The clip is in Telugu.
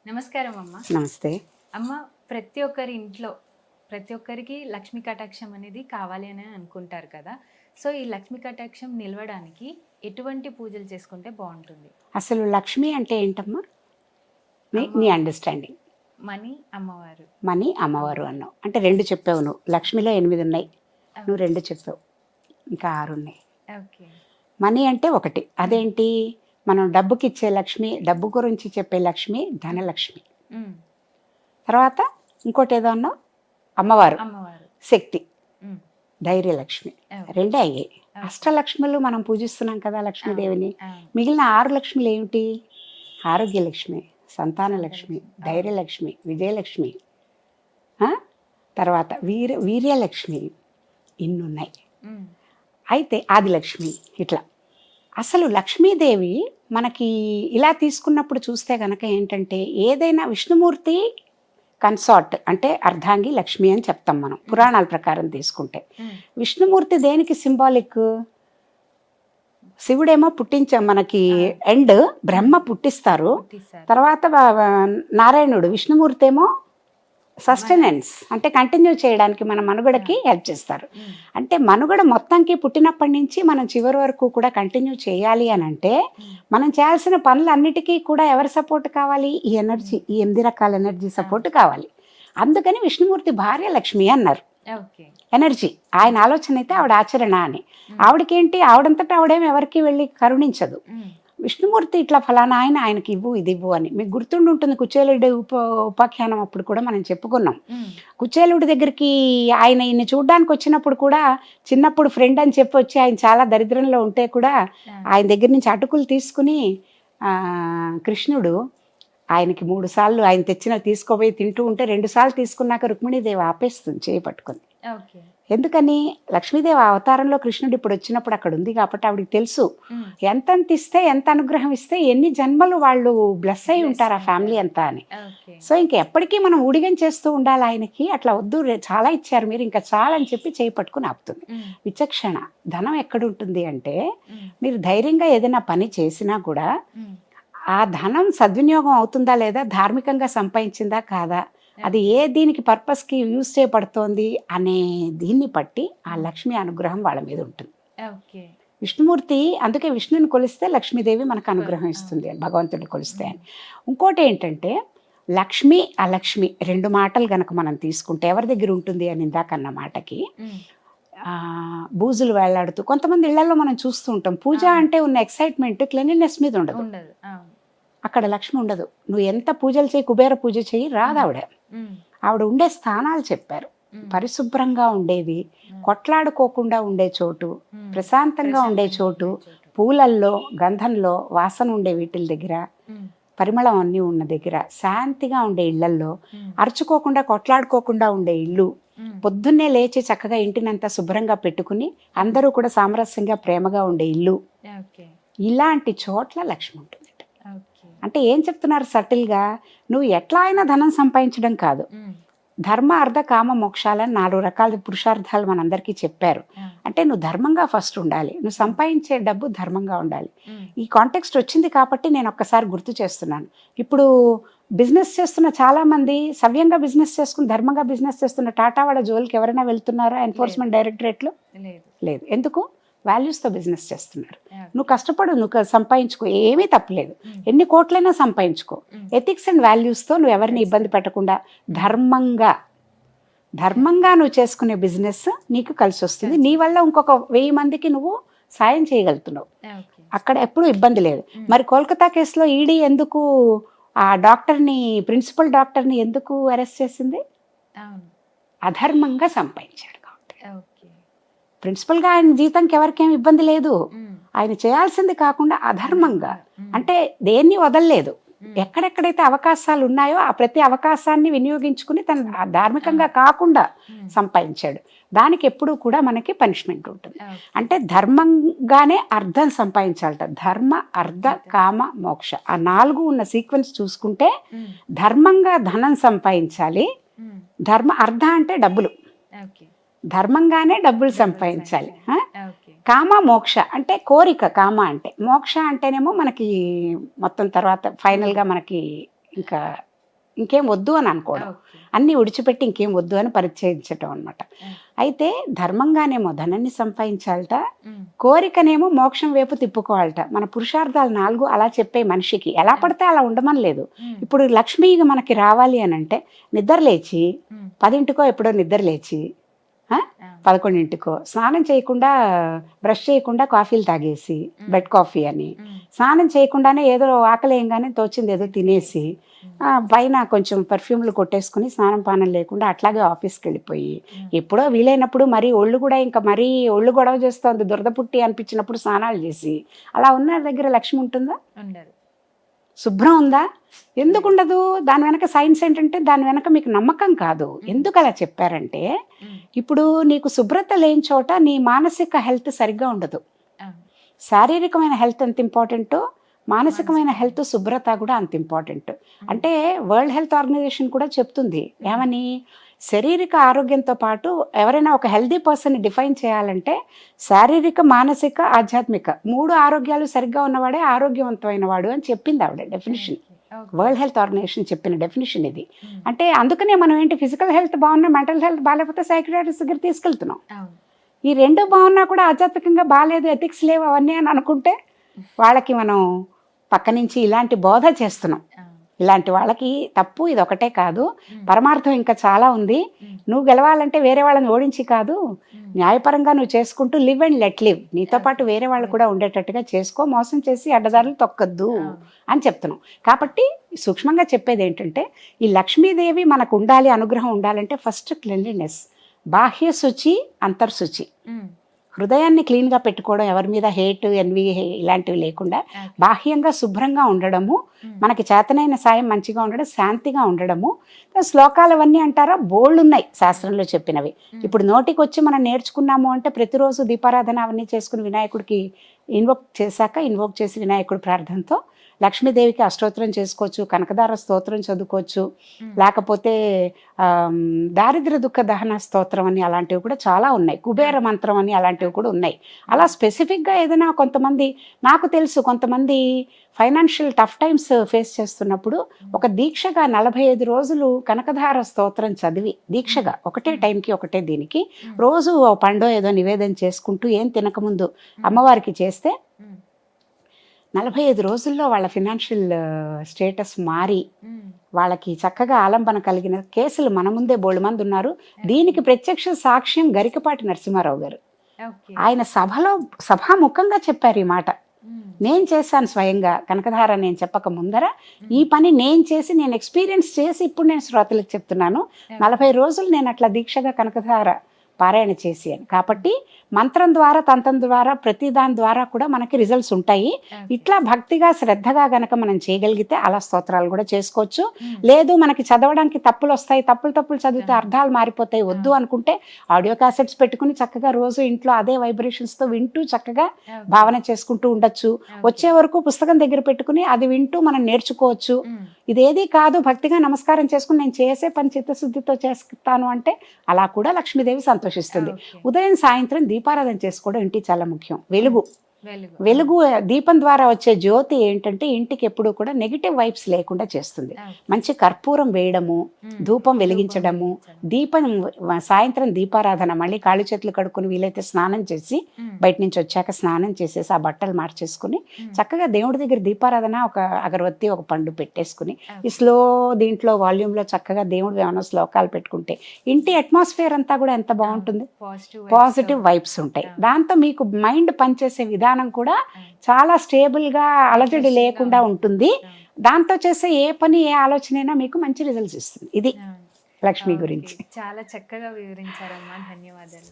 నమస్కారం అమ్మ. నమస్తే. అమ్మ, ప్రతి ఒక్కరి ఇంట్లో ప్రతి ఒక్కరికి లక్ష్మీ కటాక్షం అనేది కావాలి అని అనుకుంటారు కదా. సో ఈ లక్ష్మీ కటాక్షం నిలవడానికి ఎటువంటి పూజలు చేసుకుంటే బాగుంటుంది? అసలు లక్ష్మి అంటే ఏంటమ్మా? నీ అండర్స్టాండింగ్. మనీ అమ్మవారు. మనీ అమ్మవారు అన్నావు అంటే 2 చెప్పావు నువ్వు. లక్ష్మిలో 8 ఉన్నాయి, నువ్వు 2 చెప్పావు, ఇంకా 6 ఉన్నాయి. ఓకే. మనీ అంటే ఒకటి, అదేంటి? మనం డబ్బుకి ఇచ్చే లక్ష్మి, డబ్బు గురించి చెప్పే లక్ష్మి ధనలక్ష్మి. తర్వాత ఇంకోటి ఏదో అన్నావు, అమ్మవారు, అమ్మవారు శక్తి, ధైర్యలక్ష్మి. 2 అయ్యాయి. అష్టలక్ష్ములు మనం పూజిస్తున్నాం కదా లక్ష్మీదేవిని. మిగిలిన 6 లక్ష్ములు ఏమిటి? ఆరోగ్యలక్ష్మి, సంతానలక్ష్మి, ధైర్యలక్ష్మి, విజయలక్ష్మి, తర్వాత వీర్యలక్ష్మి, ఇన్నున్నాయి. అయితే ఆదిలక్ష్మి. ఇట్లా అసలు లక్ష్మీదేవి మనకి ఇలా తీసుకున్నప్పుడు చూస్తే కనుక ఏంటంటే, ఏదైనా విష్ణుమూర్తి కన్సార్ట్ అంటే అర్ధాంగి లక్ష్మి అని చెప్తాం మనం పురాణాల ప్రకారం తీసుకుంటే. విష్ణుమూర్తి దేనికి సింబాలిక్? శివుడేమో మనకి ఎండ్, బ్రహ్మ పుట్టిస్తారు, తర్వాత నారాయణుడు, విష్ణుమూర్తి ఏమో సస్టెనెన్స్ అంటే కంటిన్యూ చేయడానికి మన మనుగడకి హెల్ప్ చేస్తారు. అంటే మనుగడ మొత్తంకి పుట్టినప్పటి నుంచి మనం చివరి వరకు కూడా కంటిన్యూ చేయాలి అని అంటే మనం చేయాల్సిన పనులన్నిటికీ కూడా ఎవరి సపోర్ట్ కావాలి? ఈ ఎనర్జీ, ఈ 8 రకాల ఎనర్జీ సపోర్ట్ కావాలి. అందుకని విష్ణుమూర్తి భార్య లక్ష్మి అన్నారు. ఎనర్జీ ఆయన ఆలోచన అయితే, ఆవిడ ఆచరణ అని. ఆవిడకేంటి, ఆవిడంతటా ఆవిడేమి ఎవరికి వెళ్ళి కరుణించదు. విష్ణుమూర్తి ఇట్లా ఫలానా ఆయనకి ఇవ్వు, ఇది ఇవ్వు అని. మీకు గుర్తుండి ఉంటుంది, కుచేలుడి ఉపాఖ్యానం అప్పుడు కూడా మనం చెప్పుకున్నాం. కుచేలుడి దగ్గరికి ఆయన ఈయన చూడడానికి వచ్చినప్పుడు కూడా, చిన్నప్పుడు ఫ్రెండ్ అని చెప్పి వచ్చి, ఆయన చాలా దరిద్రంలో ఉంటే కూడా ఆయన దగ్గర నుంచి అటుకులు తీసుకుని కృష్ణుడు ఆయనకి 3 సార్లు ఆయన తెచ్చిన తీసుకోపోయి తింటూ ఉంటే 2 సార్లు తీసుకున్నాక రుక్మిణీదేవి ఆపేస్తుంది చేయి పట్టుకుంది. ఎందుకని? లక్ష్మీదేవి అవతారంలో కృష్ణుడు ఇప్పుడు వచ్చినప్పుడు అక్కడ ఉంది కాబట్టి ఆవిడకి తెలుసు ఎంత ఇస్తే, ఎంత అనుగ్రహం ఇస్తే ఎన్ని జన్మలు వాళ్ళు బ్లెస్ అయి ఉంటారు ఆ ఫ్యామిలీ అంతా అని. సో ఇంక ఎప్పటికీ మనం ఊడిగం చేస్తూ ఉండాలి ఆయనకి. అట్లా వద్దు, చాలా ఇచ్చారు మీరు, ఇంకా చాలా అని చెప్పి చేయి పట్టుకుని ఆపుతుంది. విచక్షణ. ధనం ఎక్కడుంటుంది అంటే, మీరు ధైర్యంగా ఏదైనా పని చేసినా కూడా ఆ ధనం సద్వినియోగం అవుతుందా లేదా, ధార్మికంగా సంపాదించిందా కాదా, అది ఏ దీనికి పర్పస్కి యూజ్ చేయబడుతోంది అనే దీన్ని బట్టి ఆ లక్ష్మి అనుగ్రహం వాళ్ళ మీద ఉంటుంది. విష్ణుమూర్తి, అందుకే విష్ణుని కొలిస్తే లక్ష్మీదేవి మనకు అనుగ్రహం ఇస్తుంది అని, భగవంతుడిని కొలిస్తే అని. ఇంకోటి ఏంటంటే, లక్ష్మి అలక్ష్మి 2 మాటలు గనక మనం తీసుకుంటే ఎవరి దగ్గర ఉంటుంది అని ఇందాకన్న మాటకి, బూజులు వేళ్లాడుతూ కొంతమంది ఇళ్లలో మనం చూస్తూ ఉంటాం. పూజ అంటే ఉన్న ఎక్సైట్మెంట్ క్లీనినెస్ మీద ఉండదు. అక్కడ లక్ష్మి ఉండదు. నువ్వు ఎంత పూజలు చేయి, కుబేర పూజ చేయి, రాదు ఆవిడ. ఆవిడ ఉండే స్థానాలు చెప్పారు. పరిశుభ్రంగా ఉండేది, కొట్లాడుకోకుండా ఉండే చోటు, ప్రశాంతంగా ఉండే చోటు, పూలల్లో గంధంలో వాసన ఉండే వీటిల దగ్గర, పరిమళం అన్నీ ఉన్న దగ్గర, శాంతిగా ఉండే ఇళ్లల్లో, అరుచుకోకుండా కొట్లాడుకోకుండా ఉండే ఇల్లు, పొద్దున్నే లేచి చక్కగా ఇంటినంతా శుభ్రంగా పెట్టుకుని అందరూ కూడా సామరస్యంగా ప్రేమగా ఉండే ఇల్లు, ఇలాంటి చోట్ల లక్ష్మి ఉంటుంది. అంటే ఏం చెప్తున్నారు సటిల్గా? నువ్వు ఎట్లా అయినా ధనం సంపాదించడం కాదు, ధర్మ అర్థ కామ మోక్షాలని 4 రకాల పురుషార్థాలు మనందరికీ చెప్పారు. అంటే నువ్వు ధర్మంగా ఫస్ట్ ఉండాలి, నువ్వు సంపాదించే డబ్బు ధర్మంగా ఉండాలి. ఈ కాంటెక్స్ట్ వచ్చింది కాబట్టి నేను ఒక్కసారి గుర్తు చేస్తున్నాను. ఇప్పుడు బిజినెస్ చేస్తున్న చాలామంది సవ్యంగా బిజినెస్ చేసుకుని ధర్మంగా బిజినెస్ చేస్తున్న టాటా వాళ్ళ జోలికి ఎవరైనా వెళ్తున్నారా? ఎన్ఫోర్స్మెంట్ డైరెక్టరేట్లు లేదు. ఎందుకు? వాల్యూస్తో బిజినెస్ చేస్తున్నారు. నువ్వు కష్టపడు, నువ్వు సంపాదించుకో, ఏమీ తప్పలేదు, ఎన్ని కోట్లైనా సంపాదించుకో. ఎథిక్స్ అండ్ వాల్యూస్తో నువ్వు ఎవరిని ఇబ్బంది పెట్టకుండా ధర్మంగా నువ్వు చేసుకునే బిజినెస్ నీకు కలిసి వస్తుంది. నీ వల్ల ఇంకొక 1000 మందికి నువ్వు సాయం చేయగలుగుతున్నావు. అక్కడ ఎప్పుడూ ఇబ్బంది లేదు. మరి కోల్కతా కేసులో ఈడీ ఎందుకు ఆ డాక్టర్ని, ప్రిన్సిపల్ డాక్టర్ని ఎందుకు అరెస్ట్ చేసింది? అధర్మంగా సంపాదించాడు కాబట్టి. ప్రిన్సిపల్గా ఆయన జీతంకి ఎవరికేం ఇబ్బంది లేదు. ఆయన చేయాల్సింది కాకుండా అధర్మంగా, అంటే దేన్ని వదలలేదు. ఎక్కడెక్కడైతే అవకాశాలు ఉన్నాయో ఆ ప్రతి అవకాశాన్ని వినియోగించుకుని తన ధార్మికంగా కాకుండా సంపాదించాడు. దానికి ఎప్పుడూ కూడా మనకి పనిష్మెంట్ ఉంటుంది. అంటే ధర్మంగానే అర్థం సంపాదించాలట. ధర్మ అర్థ కామ మోక్ష, ఆ 4 ఉన్న సీక్వెన్స్ చూసుకుంటే ధర్మంగా ధనం సంపాదించాలి. అర్థ అంటే డబ్బులు, ధర్మంగానే డబ్బులు సంపాదించాలి. కామ మోక్ష అంటే కోరిక, కామ అంటే. మోక్ష అంటేనేమో మనకి మొత్తం తర్వాత ఫైనల్గా మనకి ఇంకా ఇంకేం వద్దు అని అనుకోవడం, ఓకే. అన్నీ విడిచిపెట్టి ఇంకేం వద్దు అని పరిచయించటం అనమాట. అయితే ధర్మంగానేమో ధనాన్ని సంపాదించాలట, కోరికనేమో మోక్షం వైపు తిప్పుకోవాలట. మన పురుషార్థాలు 4 అలా చెప్పే మనిషికి ఎలా పడితే అలా ఉండమని లేదు. ఇప్పుడు లక్ష్మి మనకి రావాలి అని అంటే నిద్ర లేచి 10ంటికో ఎప్పుడో నిద్ర లేచి 11ంటికో స్నానం చేయకుండా బ్రష్ చేయకుండా కాఫీలు తాగేసి బెడ్ కాఫీ అని, స్నానం చేయకుండానే ఏదో ఆకలేయంగానే తోచింది ఏదో తినేసి పైన కొంచెం పర్ఫ్యూమ్లు కొట్టేసుకుని స్నానం పానం లేకుండా అట్లాగే ఆఫీస్కి వెళ్ళిపోయి, ఎప్పుడో వీలైనప్పుడు మరీ ఒళ్ళు కూడా ఇంకా మరీ ఒళ్ళు గొడవ చేస్తోంది దురద పుట్టి అనిపించినప్పుడు స్నానాలు చేసి, అలా ఉన్న దగ్గర లక్ష్మి ఉంటుందా? ఉండదు. శుభ్రం ఉందా? ఎందుకు ఉండదు? దాని వెనక సైన్స్ ఏంటంటే దాని వెనక మీకు నమ్మకం కాదు. ఎందుకు అలా చెప్పారంటే, ఇప్పుడు నీకు శుభ్రత లేని చోట నీ మానసిక హెల్త్ సరిగ్గా ఉండదు. శారీరకమైన హెల్త్ ఎంత ఇంపార్టెంటో మానసికమైన హెల్త్ శుభ్రత కూడా అంత ఇంపార్టెంట్. అంటే వరల్డ్ హెల్త్ ఆర్గనైజేషన్ కూడా చెప్తుంది ఏమని, శారీరక ఆరోగ్యంతో పాటు ఎవరైనా ఒక హెల్దీ పర్సన్ని డిఫైన్ చేయాలంటే శారీరక మానసిక ఆధ్యాత్మిక 3 ఆరోగ్యాలు సరిగ్గా ఉన్నవాడే ఆరోగ్యవంతమైన వాడు అని చెప్పింది ఆవిడ డెఫినిషన్. వరల్డ్ హెల్త్ ఆర్గనైజేషన్ చెప్పిన డెఫినిషన్ ఇది. అంటే అందుకనే మనం ఏంటి ఫిజికల్ హెల్త్ బాగున్నా మెంటల్ హెల్త్ బాగాలేకపోతే సైకియాట్రిస్ట్ దగ్గర తీసుకెళ్తున్నాం. ఈ 2 బాగున్నా కూడా ఆధ్యాత్మికంగా బాగాలేదు, ఎథిక్స్ లేవు అవన్నీ అని అనుకుంటే వాళ్ళకి మనం పక్క నుంచి ఇలాంటి బోధ చేస్తున్నాం. ఇలాంటి వాళ్ళకి తప్పు ఇది ఒకటే కాదు, పరమార్థం ఇంకా చాలా ఉంది. నువ్వు గెలవాలంటే వేరే వాళ్ళని ఓడించి కాదు, న్యాయపరంగా నువ్వు చేసుకుంటూ లివ్ అండ్ లెట్ లివ్, నీతో పాటు వేరే వాళ్ళు కూడా ఉండేటట్టుగా చేసుకో, మోసం చేసి అడ్డదారులు తొక్కద్దు అని చెప్తున్నాం. కాబట్టి సూక్ష్మంగా చెప్పేది ఏంటంటే, ఈ లక్ష్మీదేవి మనకు ఉండాలి, అనుగ్రహం ఉండాలంటే ఫస్ట్ క్లెన్లీనెస్, బాహ్య శుచి అంతర్శుచి. హృదయాన్ని క్లీన్గా పెట్టుకోవడం, ఎవరి మీద హేట్ ఎన్వి ఇలాంటివి లేకుండా బాహ్యంగా శుభ్రంగా ఉండడము, మనకి చేతనైన సాయం మంచిగా ఉండడం, శాంతిగా ఉండడము. శ్లోకాలు అవన్నీ అంటారా బోల్డ్ ఉన్నాయి శాస్త్రంలో చెప్పినవి. ఇప్పుడు నోటికి వచ్చి మనం నేర్చుకున్నాము అంటే ప్రతిరోజు దీపారాధన అవన్నీ చేసుకుని వినాయకుడికి ఇన్వోక్ చేసి వినాయకుడి ప్రార్థనతో లక్ష్మీదేవికి అష్టోత్తరం చేసుకోవచ్చు, కనకదార స్తోత్రం చదువుకోవచ్చు, లేకపోతే దారిద్ర్య దుఃఖ దహన స్తోత్రం అని అలాంటివి కూడా చాలా ఉన్నాయి, కుబేర మంత్రం అని అలాంటివి కూడా ఉన్నాయి. అలా స్పెసిఫిక్గా ఏదైనా కొంతమంది, నాకు తెలుసు కొంతమంది ఫైనాన్షియల్ టఫ్ టైమ్స్ ఫేస్ చేస్తున్నప్పుడు ఒక దీక్షగా 45 రోజులు కనకధార స్తోత్రం చదివి దీక్షగా ఒకటే టైంకి ఒకటే దీనికి రోజు ఓ పండో ఏదో నివేదన చేసుకుంటూ ఏం తినకముందు అమ్మవారికి చేస్తే 45 రోజుల్లో వాళ్ళ ఫినాన్షియల్ స్టేటస్ మారి వాళ్ళకి చక్కగా ఆలంబన కలిగిన కేసులు మన ముందే బోల్డ్ మంది ఉన్నారు. దీనికి ప్రత్యక్ష సాక్ష్యం గరికపాటి నరసింహారావు గారు. ఆయన సభాముఖంగా చెప్పారు ఈ మాట. నేను చేశాను స్వయంగా కనకధార, నేను చెప్పక ముందర ఈ పని నేను చేసి నేను ఎక్స్పీరియన్స్ చేసి ఇప్పుడు నేను శ్రోతలకు చెప్తున్నాను. 40 రోజులు నేను అట్లా దీక్షగా కనకధార పారాయణ చేసి అని. కాబట్టి మంత్రం ద్వారా తంత్రం ద్వారా ప్రతి దాని ద్వారా కూడా మనకి రిజల్ట్స్ ఉంటాయి. ఇట్లా భక్తిగా శ్రద్ధగా గనక మనం చేయగలిగితే అలా స్తోత్రాలు కూడా చేసుకోవచ్చు. లేదు మనకి చదవడానికి తప్పులు వస్తాయి, తప్పులు చదివితే అర్థాలు మారిపోతాయి, వద్దు అనుకుంటే ఆడియో క్యాసెట్స్ పెట్టుకుని చక్కగా రోజు ఇంట్లో అదే వైబ్రేషన్స్తో వింటూ చక్కగా భావన చేసుకుంటూ ఉండొచ్చు. వచ్చే వరకు పుస్తకం దగ్గర పెట్టుకుని అది వింటూ మనం నేర్చుకోవచ్చు. ఇదేది కాదు భక్తిగా నమస్కారం చేసుకుని నేను చేసే పని చిత్తశుద్ధితో చేస్తాను అంటే అలా కూడా లక్ష్మీదేవి సంతోషిస్తుంది. ఉదయం సాయంత్రం దీపారాధన చేసుకోవడం ఇంటికి చాలా ముఖ్యం. వెలుగు దీపం ద్వారా వచ్చే జ్యోతి ఏంటంటే ఇంటికి ఎప్పుడూ కూడా నెగిటివ్ వైబ్స్ లేకుండా చేస్తుంది. మంచి కర్పూరం వేయడము, ధూపం వెలిగించడము, సాయంత్రం దీపారాధన, మళ్ళీ కాళ్ళు చేతులు కడుక్కుని వీలైతే స్నానం చేసి బయట నుంచి వచ్చాక స్నానం చేసేసి ఆ బట్టలు మార్చేసుకుని చక్కగా దేవుడి దగ్గర దీపారాధన, ఒక అగరవత్తి ఒక పండు పెట్టేసుకుని ఈ దీంట్లో వాల్యూమ్లో చక్కగా దేవుడు ఏమైనా శ్లోకాలు పెట్టుకుంటే ఇంటి అట్మాస్ఫియర్ అంతా కూడా ఎంత బాగుంటుంది, పాజిటివ్ వైబ్స్ ఉంటాయి. దాంతో మీకు మైండ్ పనిచేసే విధానం కూడా చాలా స్టేబుల్ గా అలజడి లేకుండా ఉంటుంది. దాంతో చేసే ఏ పని ఏ ఆలోచన అయినా మీకు మంచి రిజల్ట్స్ ఇస్తుంది. ఇది లక్ష్మి గురించి చాలా చక్కగా వివరించారమ్మా, ధన్యవాదాలు.